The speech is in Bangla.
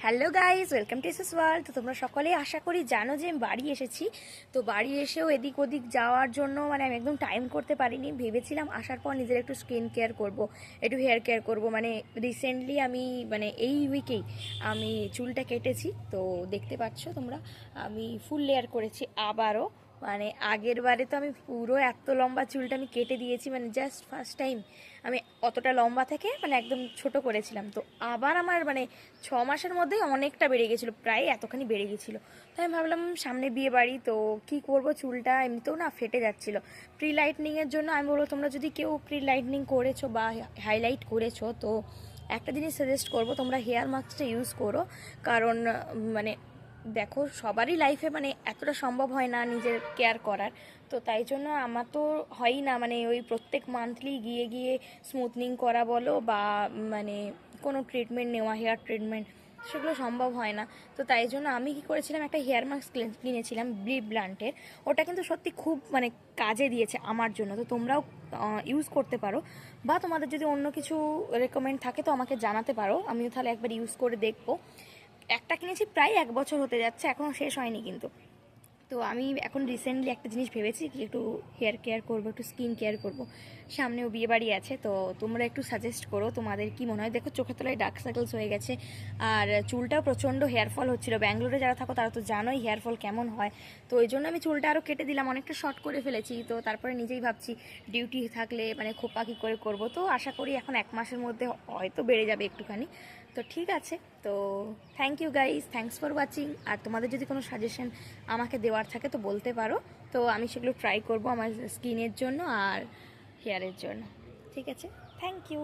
Hello guys, welcome to SS world. তো তোমরা সকলেই আশা করি জানো যে আমি বাড়ি এসেছি। তো বাড়ি এসেও এদিক ওদিক যাওয়ার জন্য আমি একদম টাইম করতে পারিনি। ভেবেছিলাম আসার পর নিজের একটু স্কিন কেয়ার করব, একটু হেয়ার কেয়ার করব। রিসেন্টলি আমি এই উইকেই আমি চুলটা কেটেছি। তো দেখতে পাচ্ছ তোমরা, আমি ফুল লেয়ার করেছি আবারও। আগের বারে তো আমি পুরো এত লম্বা চুলটা আমি কেটে দিয়েছি, জাস্ট ফার্স্ট টাইম আমি অতটা লম্বা থেকে একদম ছোট করেছিলাম। তো আবার আমার 6 মাসের মধ্যেই অনেকটা বেড়ে গেছিলো, প্রায় এতখানি বেড়ে গেছিলো। তো আমি ভাবলাম সামনে বিয়ে বাড়ি, তো কি করব, চুলটা এমনিতেও না ফেটে যাচ্ছিলো। প্রি লাইটনিংয়ের জন্য আমি বলবো, তোমরা যদি কেউ প্রি লাইটনিং করেছো বা হাইলাইট করেছো, তো একটা জিনিস সাজেস্ট করবো, তোমরা হেয়ার মাস্কটা ইউজ করো। কারণ দেখো, সবারই লাইফে এতটা সম্ভব হয় না নিজের কেয়ার করার। তো তাই জন্য আমার তো হয়ই না, ওই প্রত্যেক মান্থলি গিয়ে গিয়ে স্মুথনিং করা বলো বা কোনো ট্রিটমেন্ট নেওয়া, হেয়ার ট্রিটমেন্ট, সেগুলো সম্ভব হয় না। তো তাই জন্য আমি কি করেছিলাম, একটা হেয়ার মাস্ক কিনেছিলাম ব্লি ব্লান্টের। ওটা কিন্তু সত্যি খুব কাজে দিয়েছে আমার জন্য। তো তোমরাও ইউজ করতে পারো, বা তোমাদের যদি অন্য কিছু রেকমেন্ড থাকে তো আমাকে জানাতে পারো, আমিও তাহলে একবার ইউজ করে দেখবো। একটা কিনেছি, প্রায় 1 বছর হতে যাচ্ছে, এখনও শেষ হয়নি কিন্তু। তো আমি এখন রিসেন্টলি একটা জিনিস ভেবেছি কি, একটু হেয়ার কেয়ার করবো, একটু স্কিন কেয়ার করবো। সামনেও বিয়ে বাড়ি আছে, তো তোমরা একটু সাজেস্ট করো তোমাদের কি মনে হয়। দেখো, চোখের তলায় ডার্ক সার্কেলস হয়ে গেছে, আর চুলটাও প্রচণ্ড হেয়ারফল হচ্ছিল। ব্যাঙ্গালোরে যারা থাকো তারা তো জানোই হেয়ারফল কেমন হয়। তো ওই জন্য আমি চুলটা আরও কেটে দিলাম, অনেকটা শর্ট করে ফেলেছি। তো তারপরে নিজেই ভাবছি ডিউটি থাকলে খোপা কী করে করবো। তো আশা করি এখন 1 মাসের মধ্যে হয়তো বেড়ে যাবে একটুখানি। তো ঠিক আছে, তো thank you guys, thanks for watching. আর তোমাদের যদি কোনো সাজেশন আমাকে দেওয়ার থাকে তো বলতে পারো, তো আমি সেগুলো ট্রাই করব আমার স্কিনের জন্য আর হেয়ারের জন্য। ঠিক আছে, থ্যাংক ইউ।